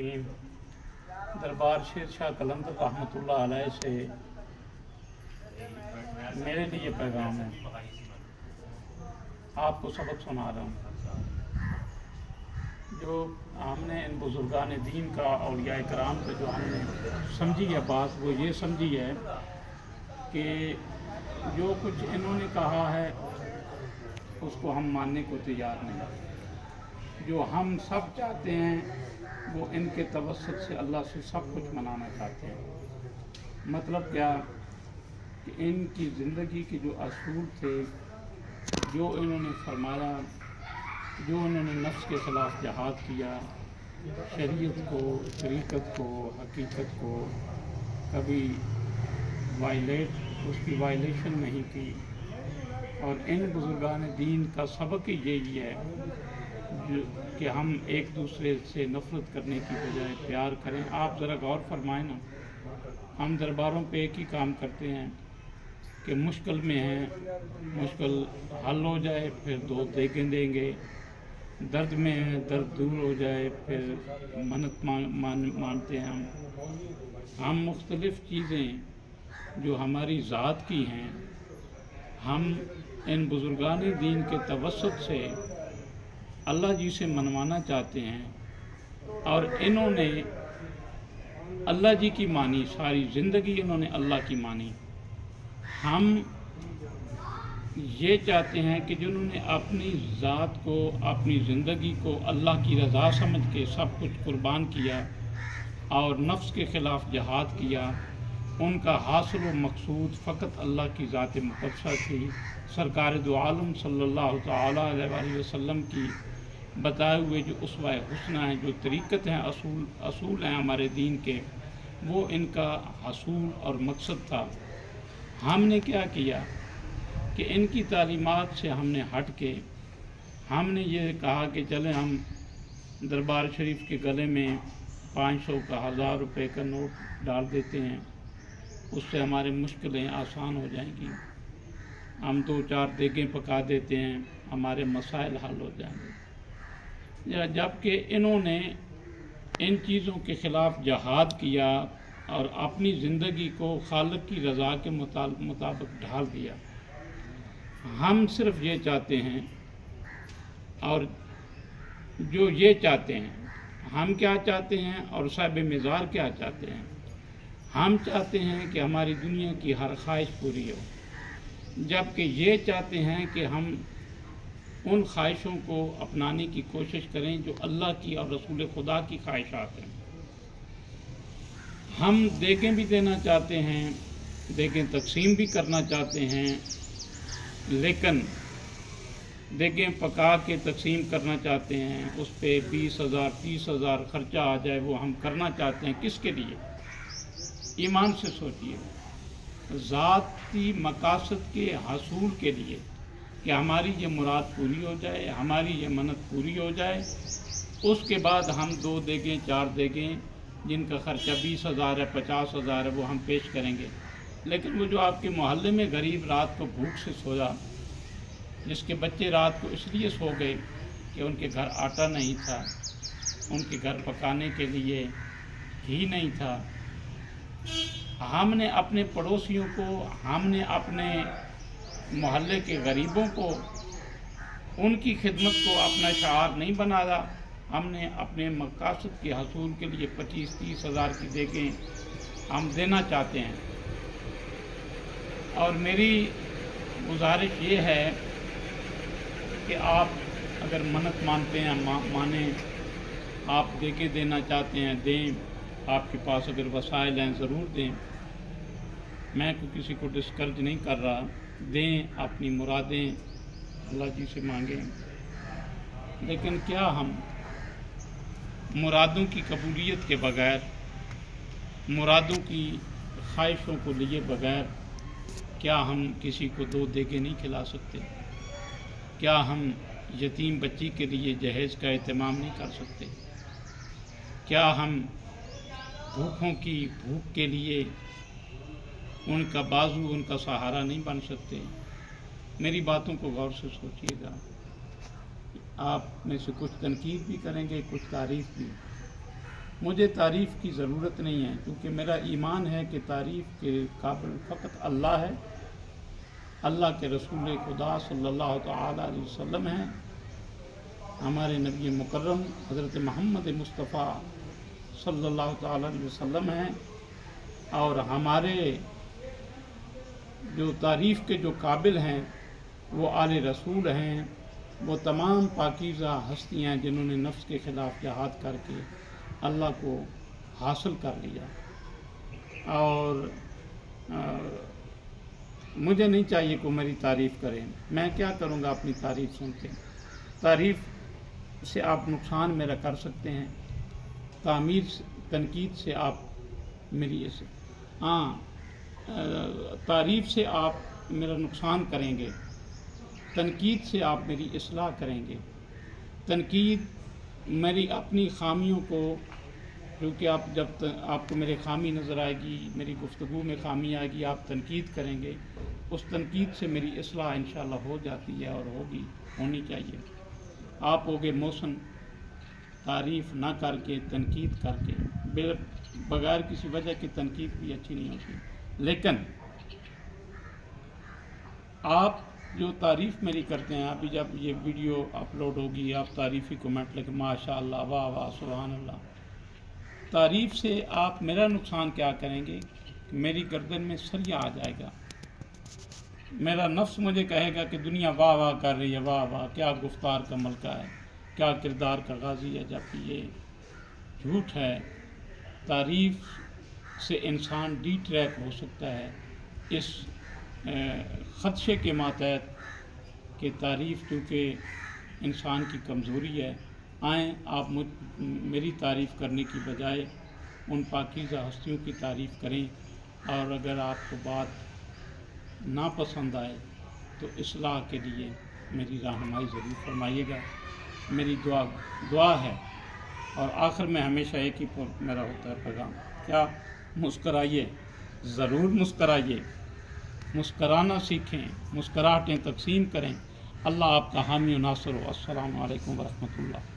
रहीम। दरबार शेर शाह कलंदर रहमतुल्लाह अलैह से मेरे लिए पैगाम है, आपको सबक सुना रहा हूँ। जो हमने इन बुजुर्गान दीन का औलिया इकराम का जो हमने समझी है बात, वो ये समझी है कि जो कुछ इन्होंने कहा है उसको हम मानने को तैयार नहीं। जो हम सब चाहते हैं वो इनके तवस्सुत से अल्लाह से सब कुछ मनाना चाहते हैं। मतलब क्या कि इनकी ज़िंदगी के जो असूल थे, जो इन्होंने फरमाया, जो इन्होंने नफ्स के ख़िलाफ़ जिहाद किया, शरीयत को, तरीक़त को, हकीकत को कभी उसकी वायलेशन नहीं की। और इन बुजुर्गान दीन का सबक ही यही है कि हम एक दूसरे से नफ़रत करने की बजाय प्यार करें। आप ज़रा गौर फरमाएं ना, हम दरबारों पे एक ही काम करते हैं कि मुश्किल में हैं, मुश्किल हल हो जाए फिर दो देखें देंगे, दर्द में हैं, दर्द दूर हो जाए फिर मन्नत मानते हैं। हम मुख्तलिफ़ चीज़ें जो हमारी ज़ात की हैं, हम इन बुजुर्गान दीन के तवस्सुत से अल्लाह जी से मनवाना चाहते हैं। और इन्होंने अल्लाह जी की मानी, सारी ज़िंदगी इन्होंने अल्लाह की मानी। हम ये चाहते हैं कि जिन्होंने अपनी ज़ात को, अपनी ज़िंदगी को अल्लाह की रज़ा समझ के सब कुछ कुर्बान किया और नफ्स के ख़िलाफ़ जिहाद किया, उनका हासिल व मकसूद फ़कत अल्लाह की ज़ात मुक़द्दसा थी। सरकार दो आलम सल्लल्लाहु तआला अलैहि वसल्लम की बताए हुए जो उसवा हुस्ना है, जो तरीक़त हैं, असूल हैं हमारे दीन के, वो इनका हसूल और मकसद था। हमने क्या किया कि इनकी तालीमात से हमने हट के हमने ये कहा कि चलें हम दरबार शरीफ के गले में 500 का 1000 रुपये का नोट डाल देते हैं, उससे हमारी मुश्किलें आसान हो जाएंगी। हम 2-4 देगें पका देते हैं, हमारे मसाइल हल हो जाएंगे। जबकि इन्होंने इन चीज़ों के ख़िलाफ़ जिहाद किया और अपनी ज़िंदगी को खालिक की रज़ा के मुताबिक ढाल दिया। हम सिर्फ ये चाहते हैं, और जो ये चाहते हैं, हम क्या चाहते हैं और साहिब मिज़ार क्या चाहते हैं। हम चाहते हैं कि हमारी दुनिया की हर ख्वाहिश पूरी हो, जबकि ये चाहते हैं कि हम उन ख्वाहिशों को अपनाने की कोशिश करें जो अल्लाह की और रसूल खुदा की ख्वाहिशात हैं। हम देगें भी देना चाहते हैं, देगें तकसीम भी करना चाहते हैं, लेकिन देगें पका के तकसीम करना चाहते हैं, उस पर 20,000 30,000 खर्चा आ जाए, वो हम करना चाहते हैं। किसके लिए? ईमान से सोचिए, ज़ाती मकासद के हसूल के लिए कि हमारी ये मुराद पूरी हो जाए, हमारी ये मन्नत पूरी हो जाए। उसके बाद हम 2 देगें 4 देगें जिनका खर्चा 20,000 है, 50,000 है, वो हम पेश करेंगे। लेकिन वो जो आपके मोहल्ले में गरीब रात को भूख से सोया, जिसके बच्चे रात को इसलिए सो गए कि उनके घर आटा नहीं था, उनके घर पकाने के लिए घी नहीं था, हमने अपने पड़ोसियों को, हमने अपने मोहल्ले के गरीबों को, उनकी खिदमत को अपना शार नहीं बनाया। हमने अपने मकासद के हसूल के लिए 25-30 हज़ार की देगें हम देना चाहते हैं। और मेरी गुजारिश ये है कि आप अगर मन्नत मानते हैं माने, आप देगें देना चाहते हैं दें, आपके पास अगर वसाइल हैं ज़रूर दें। मैं किसी को डिस्करेज नहीं कर रहा, दें, अपनी मुरादें अल्लाह जी से मांगें। लेकिन क्या हम मुरादों की कबूलियत के बगैर, मुरादों की ख्वाहिशों को लिए बगैर, क्या हम किसी को 2 देगें नहीं खिला सकते? क्या हम यतीम बच्ची के लिए जहेज़ का एहतमाम नहीं कर सकते? क्या हम भूखों की भूख के लिए उनका बाजू, उनका सहारा नहीं बन सकते? मेरी बातों को गौर से सोचिएगा। आप में से कुछ तनकीद भी करेंगे, कुछ तारीफ़ भी। مجھے تعریف کی ضرورت نہیں ہے، کیونکہ میرا ایمان ہے کہ تعریف کے قابل فقط اللہ ہے، اللہ کے رسول خدا صلی اللہ تعالیٰ علیہ وسلم ہیں، ہمارے نبی مکرم حضرت محمد مصطفیٰ صلی اللہ تعالیٰ علیہ وسلم ہیں، اور ہمارے جو تعریف کے جو قابل ہیں وہ آل رسول ہیں، وہ تمام پاکیزہ ہستیاں جنہوں نے نفس کے خلاف جہاد کر کے اللہ کو حاصل کر لیا۔ اور مجھے نہیں چاہیے کہ میری تعریف کریں، میں کیا کروں گا اپنی تعریف سن کے؟ تعریف سے آپ نقصان میرا کر سکتے ہیں، تنقید سے آپ میری تعریف سے آپ میرا نقصان کریں گے، تنقید سے آپ میری اصلاح کریں گے۔ تنقید میری اپنی خامیوں کو، کیونکہ جب آپ کو میری خامی نظر آئے گی، میری گفتگو میں خامی آئے گی، آپ تنقید کریں گے، اس تنقید سے میری اصلاح انشاءاللہ ہو جاتی ہے اور ہونی چاہیے۔ آپ ہوگے محسن تعریف نہ کر کے، تنقید کر کے، بغیر کسی وجہ کی تنقید بھی اچھی نہیں ہوتی، لیکن آپ جو تعریف میری کرتے ہیں، ابھی جب یہ ویڈیو اپلوڈ ہوگی آپ تعریفی کومنٹ لکھیں ماشاء اللہ، واہ واہ، سبحان اللہ۔ تعریف سے آپ میرا نقصان کیا کریں گے کہ میری گردن میں سریا آ جائے گا، میرا نفس مجھے کہے گا کہ دنیا واہ واہ کر رہی ہے، واہ واہ، کیا گفتار کا ملکہ ہے، کیا کردار کا غازی ہے، جبکہ یہ جھوٹ ہے۔ تعریف سے انسان ڈی ٹریک ہو سکتا ہے، اس خدشے کے ماتحت کہ تعریف کیونکہ انسان کی کمزوری ہے۔ آئیں آپ میری تعریف کرنے کی بجائے ان پاکیزہ ہستیوں کی تعریف کریں، اور اگر آپ کو بات ناپسند آئے تو اصلاح کے لیے میری رہنمائی ضرور فرمائیے گا۔ میری دعا ہے، اور آخر میں ہمیشہ ایک ہی میرا ہوتا ہے پیغام، کیا؟ مسکرائیے، ضرور مسکرائیے، مسکرانا سیکھیں، مسکراہٹیں تقسیم کریں۔ اللہ آپ کا حامی و ناصر ہو۔ السلام علیکم ورحمۃ اللہ۔